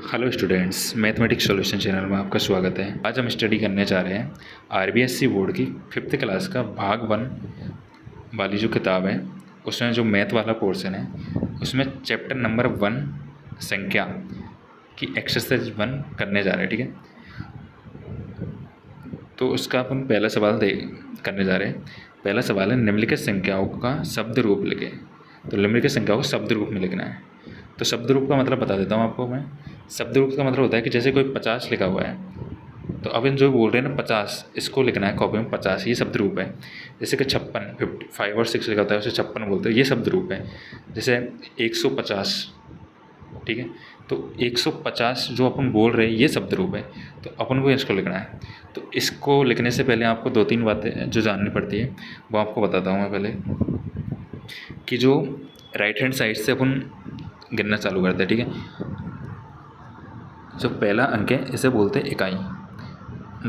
Hello students, mathematics solution channel में आपका स्वागत है। आज हम स्टडी करने जा रहे हैं आरबीएससी बोर्ड की 5th क्लास का भाग 1 वाली जो किताब है, उसमें जो मैथ वाला पोर्शन है उसमें चैप्टर नंबर 1 संख्या की एक्सरसाइज 1 करने जा रहे हैं। ठीक है, तो उसका अपन पहला सवाल करने जा रहे हैं। पहला सवाल है, निम्नलिखित संख्याओं का शब्द रूप लिखें। तो निम्नलिखित संख्याओं को शब्द रूप में लिखना है। तो शब्द रूप का मतलब बता देता हूँ आपको मैं। शब्द रूप का मतलब होता है कि जैसे कोई 50 लिखा हुआ है, तो अब इन जो बोल रहे हैं ना 50, इसको लिखना है कॉपी में 50, ये शब्द रूप है। जैसे कि 56, 5 और 6 लिखा होता है उसे 56 बोलते हैं, ये शब्द रूप है। जैसे 150, ठीक है, तो 150 जो अपन बोल रहे हैं ये शब्द रूप है, तो अपन को इसको लिखना है। तो इसको लिखने से पहले आपको 2-3 बातें जो जाननी पड़ती है वो आपको बताता हूँ मैं पहले, कि जो राइट हैंड साइड से अपन गिनना चालू करते हैं। ठीक है, जो पहला अंक है इसे बोलते हैं इकाई,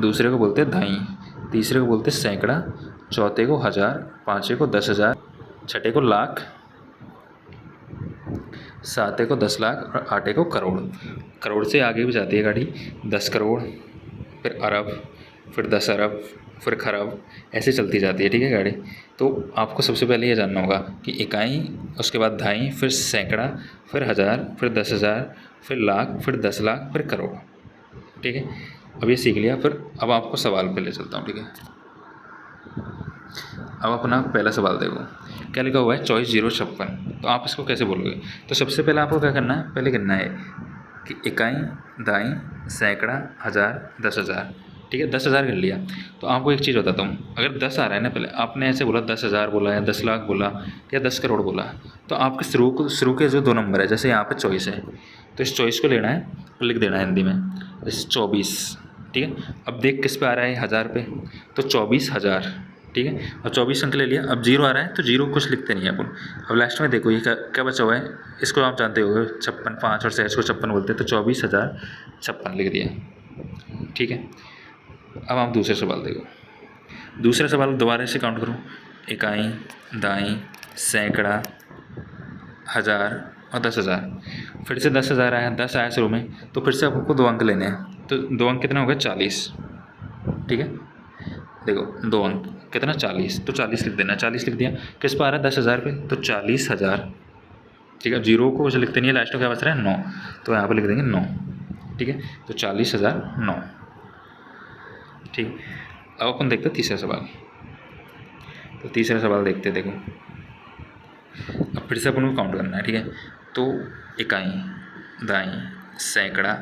दूसरे को बोलते हैं दहाई, तीसरे को बोलते हैं सैकड़ा, चौथे को हज़ार, पाँचवें को 10,000, छठे को लाख, सातवें को 10 लाख और आठवें को करोड़। करोड़ से आगे भी जाती है गाड़ी, 10 करोड़, फिर अरब, फिर 10 अरब, फिर खरब, ऐसे चलती जाती है। ठीक है गाड़ी। तो आपको सबसे पहले ये जानना होगा कि इकाई, उसके बाद दहाई, फिर सैकड़ा, फिर हज़ार, फिर 10,000, फिर लाख, फिर 10 लाख, फिर करोड़। ठीक है, अब ये सीख लिया। फिर अब आपको सवाल पे ले चलता हूँ। ठीक है, अब अपना पहला सवाल देखो, क्या लिखा हुआ है 24,056। तो आप इसको कैसे बोलोगे? तो सबसे पहले आपको क्या करना है, पहले गिनना है कि इकाई, दहाई, सैकड़ा, हज़ार, 10,000। ठीक है, 10,000 गिन लिया। तो आपको एक चीज़ बताता हूँ, अगर 10 आ रहा है ना, पहले आपने ऐसे बोला 10,000 बोला या 10 लाख बोला या 10 करोड़ बोला, तो आपके शुरू के जो 2 नंबर है, जैसे यहाँ पे 24 है, तो इस 24 को लेना है और लिख देना है हिंदी में इस 24। ठीक है, अब देख किस पे आ रहा है 1000 पे, तो 24,000। ठीक है, अब 24 अंक ले लिया। अब 0 आ रहा है तो 0 कुछ लिखते नहीं है अपन। अब लास्ट में देखो ये क्या बचा हुआ है, इसको आप जानते हो 56, 5 और 6 को 56 बोलते हैं, तो 24,056 लिख दिया। ठीक है, अब आप दूसरे सवाल देखो। दूसरा सवाल दोबारा से काउंट करो, इकाई, दहाई, सैकड़ा, हज़ार और 10,000। फिर से 10,000 आया, 10 आया शुरू में, तो फिर से आपको 2 अंक लेने हैं। तो 2 अंक कितना हो गया 40। ठीक है, देखो 2 अंक कितना 40, तो 40 लिख देना। 40 लिख दिया, किस पर आ रहा है 10,000 पे, तो 40,000। ठीक है, 0 को कुछ लिखते नहीं है, लास्ट में क्या बच रहा है 9, तो यहाँ पर लिख देंगे 9। ठीक है, तो 40,009। ठीक, अब अपन देखते हैं तीसरा सवाल। तो तीसरा सवाल देखते देखो, अब फिर से अपन को काउंट करना है। ठीक है, तो इकाई, दहाई, सैकड़ा,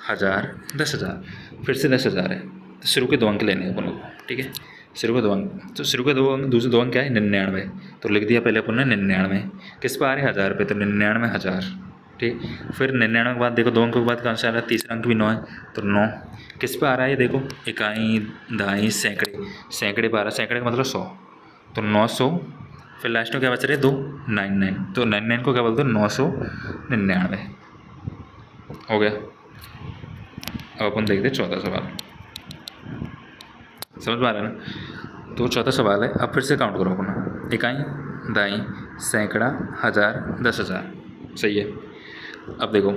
हज़ार, 10,000, फिर से 10,000 है, तो शुरू के 2 अंक लेने हैं अपन को। ठीक है, शुरू के 2 अंक, तो शुरू के 2 अंक, दूसरे 2 अंक क्या है 99, तो लिख दिया पहले अपन ने 99। किस पर आ रहे हैं 1000 पे, तो 99,000। ठीक, फिर 99 के बाद देखो 2 अंकों के बाद कौन सा आ रहा है, तीसरा अंक भी 9 है, तो 9। किस पे आ रहा है ये देखो, इकाई, दहाई, सैकड़े, सैकड़े पे आ रहा है, सैकड़े का मतलब 100, तो 900। फिर लास्ट में क्या बच रहे 2, 99, तो 99 को क्या बोलते हैं 999। हो गया। अब अपन देखते हैं चौथा सवाल, समझ में आ रहा है ना? तो चौथा सवाल है, अब फिर से काउंट करो अपना, इकाई, दहाई, सैकड़ा, हज़ार, 10,000। सही है। अब देखो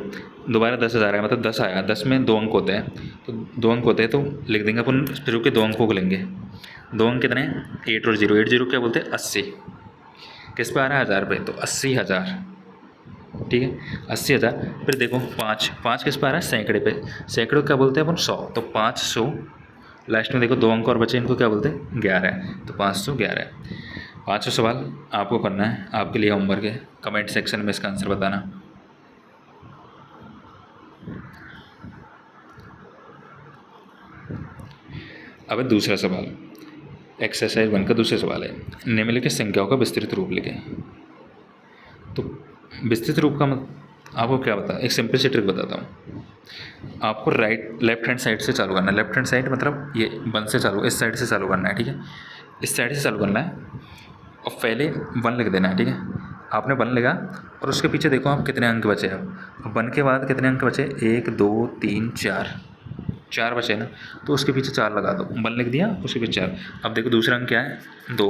दोबारा 10,000 है, मतलब 10 आया, 10 में 2 अंक होते हैं, तो 2 अंक होते हैं तो लिख देंगे अपन शुरू के 2 अंकों को लेंगे। 2 अंक कितने हैं 8 और 0, 8 0 क्या बोलते हैं 80। किस पे आ रहा है 1000 पे, तो 80,000। ठीक है, 80,000। फिर देखो 5 किस पे आ रहा है सैकड़े पे, सैकड़ों क्या बोलते हैं अपन 100, तो 500। लास्ट में देखो 2 अंक और बचे, इनको क्या बोलते हैं 11, तो 511 है। 5वां सवाल आपको करना है, आपके लिए होमवर्क है, कमेंट सेक्शन में इसका आंसर बताना। अब दूसरा सवाल, एक्सरसाइज 1 का दूसरा सवाल है, निम्नलिखित संख्याओं का विस्तृत रूप लिखें। तो विस्तृत रूप का आपको क्या बता, एक सिंपल सी ट्रिक बताता हूँ। आपको लेफ्ट हैंड साइड से चालू करना है। लेफ्ट हैंड साइड मतलब ये 1 से चालू, इस साइड से चालू करना है। ठीक है, इस साइड से चालू करना है और पहले 1 लिख देना है। ठीक है, आपने 1 लिखा और उसके पीछे देखो आप कितने अंक बचे। अब 1 के बाद कितने अंक बचे, 1 2 3 4 बचे ना, तो उसके पीछे 4 लगा दो। 1 लिख दिया, उसके पीछे 4। अब देखो दूसरा अंक क्या है 2।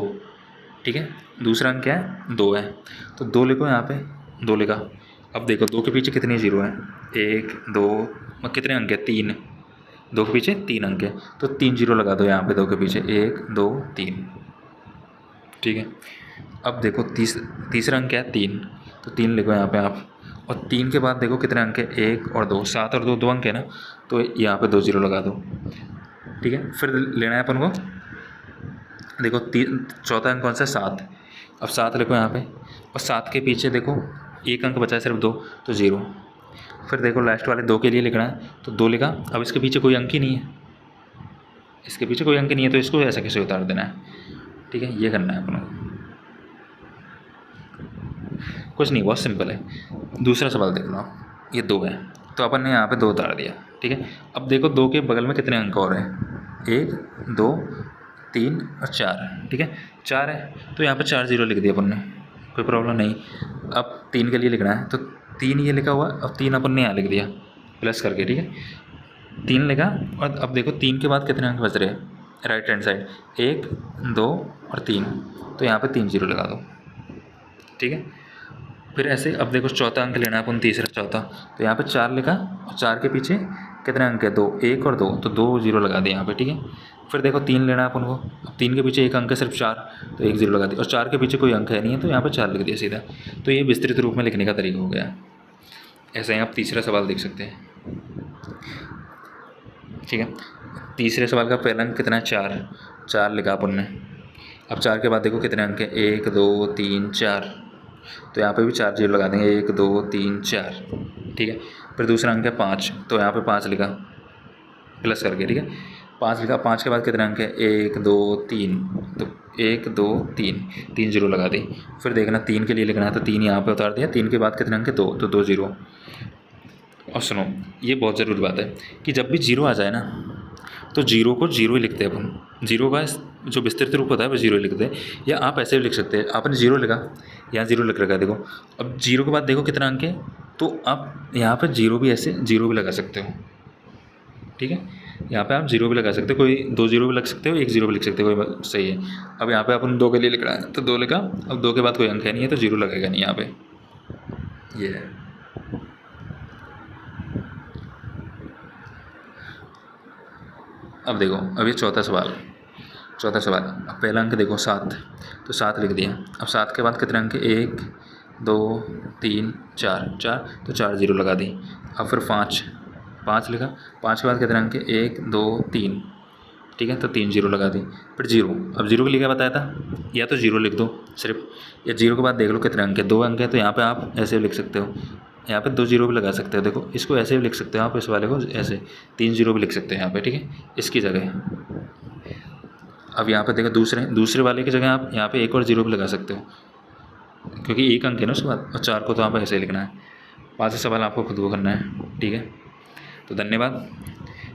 ठीक है, दूसरा अंक क्या है 2 है, तो 2 लिखो यहाँ पे, 2 लिखा। अब देखो 2 के पीछे कितने जीरो हैं, 1 2 कितने अंक है, 3, 2 के पीछे 3 अंक है, तो 3 जीरो लगा दो यहाँ पे 2 के पीछे, 1 2 3, ठीक है। अब देखो तीसरा अंक क्या है, 3, तो 3 लिखो यहाँ पे आप, और 3 के बाद देखो कितने अंक है, 1 और 2, 7 और 2 2 अंक है ना, तो यहाँ पे 2 जीरो लगा दो, ठीक है। फिर लेना है अपन को, देखो चौथा अंक कौन सा है, 7, अब 7 लिखो यहाँ पे, और 7 के पीछे देखो एक अंक बचा है सिर्फ 2, तो 0। फिर देखो लास्ट वाले 2 के लिए लिखना है, तो 2 लिखा, अब इसके पीछे कोई अंक ही नहीं है, इसके पीछे कोई अंक नहीं है, तो इसको ऐसा कैसे उतार देना है, ठीक है। ये करना है अपन को, कुछ नहीं, बहुत सिंपल है। दूसरा सवाल देख लो आप, ये 2 है, तो अपन ने यहाँ पे 2 उतार दिया, ठीक है। अब देखो 2 के बगल में कितने अंक और हैं, 1 2 3 और 4, ठीक है। 4 है, तो यहाँ पे 4 जीरो लिख दिया अपन ने, कोई प्रॉब्लम नहीं। अब 3 के लिए लिखना है, तो 3 ये लिखा हुआ, अब 3 अपन ने यहाँ लिख दिया प्लस करके, ठीक है। 3 लिखा, और अब देखो 3 के बाद कितने अंक बच रहे हैं, राइट हैंड साइड, 1 2 और 3, तो यहाँ पे 3 जीरो लगा दो, ठीक है। फिर ऐसे अब देखो चौथा अंक लेना है अपन, तीसरा चौथा, तो यहाँ पे 4 लिखा, और 4 के पीछे कितने अंक है, 2, 1 और 2, तो 2 जीरो लगा दिए यहाँ पे, ठीक है। फिर देखो 3 लेना है अपन को, अब 3 के पीछे एक अंक है सिर्फ 4, तो 1 जीरो लगा दिया, और 4 के पीछे कोई अंक है नहीं है, तो यहाँ पे 4 लिख दिया सीधा। तो ये विस्तृत रूप में लिखने का तरीका हो गया। ऐसे ही आप तीसरा सवाल देख सकते हैं, ठीक है। तीसरे सवाल का पहला अंक कितना है, 4 लिखा अपन ने। अब 4 के बाद देखो कितने अंक है, 1 2 3 4, तो यहाँ पे भी 4 जीरो लगा देंगे, 1 2 3 4, ठीक है। फिर दूसरा अंक है 5, तो यहाँ पे 5 लिखा प्लस करके, ठीक है। 5 लिखा, 5 के बाद कितने अंक है, 1 2 3, तो 1 2 3 जीरो लगा दी। फिर देखना 3 के लिए लिखना है, तो 3 यहाँ पे उतार दिया, 3 के बाद कितने अंक है, 2, तो 2 जीरो। और सुनो, ये बहुत ज़रूरी बात है कि जब भी जीरो आ जाए ना, तो जीरो को जीरो ही लिखते हैं अपन, जीरो का जो विस्तृत रूप होता है वो जीरो ही लिखते हैं, या आप ऐसे भी लिख सकते हैं, आपने जीरो लिखा, यहाँ जीरो लिख रखा है देखो। अब जीरो के बाद देखो कितना अंक है, तो आप यहाँ पे जीरो भी ऐसे जीरो भी लगा सकते हो, ठीक है। यहाँ पे आप जीरो भी लगा सकते हो, कोई 2 जीरो भी लग सकते हो, 1 जीरो भी लिख सकते हो, कोई सही है। अब यहाँ पे अपन 2 के लिए लिख रहा है, तो 2 लिखा, अब 2 के बाद कोई अंक है नहीं है, तो जीरो लगेगा नहीं यहाँ पे, ये है। अब देखो, अब ये चौथा सवाल, अब पहला अंक देखो 7, तो 7 लिख दिया। अब 7 के बाद कितने अंक है, 1 2 3 4, तो 4 जीरो लगा दी। अब फिर 5 लिखा, 5 के बाद कितने अंक है, 1 2 3, ठीक है, तो 3 जीरो लगा दी। फिर जीरो, अब जीरो के लिए क्या बताया था, या तो जीरो लिख दो सिर्फ, या जीरो के बाद देख लो कितने अंक है, 2 अंक है, तो यहाँ पे आप ऐसे लिख सकते हो, यहाँ पे 2 जीरो भी लगा सकते हो, देखो इसको ऐसे भी लिख सकते हो आप, इस वाले को ऐसे 3 जीरो भी लिख सकते हैं यहाँ पे, ठीक है, इसकी जगह। अब यहाँ पे देखो दूसरे वाले की जगह आप यहाँ पे 1 और जीरो भी लगा सकते हो, क्योंकि 1 अंक है ना उसके बाद, और 4 को तो आप ऐसे ही लिखना है। 5 सवाल आपको खुद को करना है, ठीक है। तो धन्यवाद।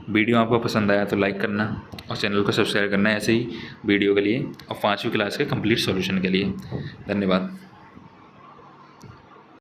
वीडियो आपको पसंद आया तो लाइक करना, और चैनल को सब्सक्राइब करना है ऐसे ही वीडियो के लिए, और 5वीं क्लास के कंप्लीट सॉल्यूशन के लिए। धन्यवाद।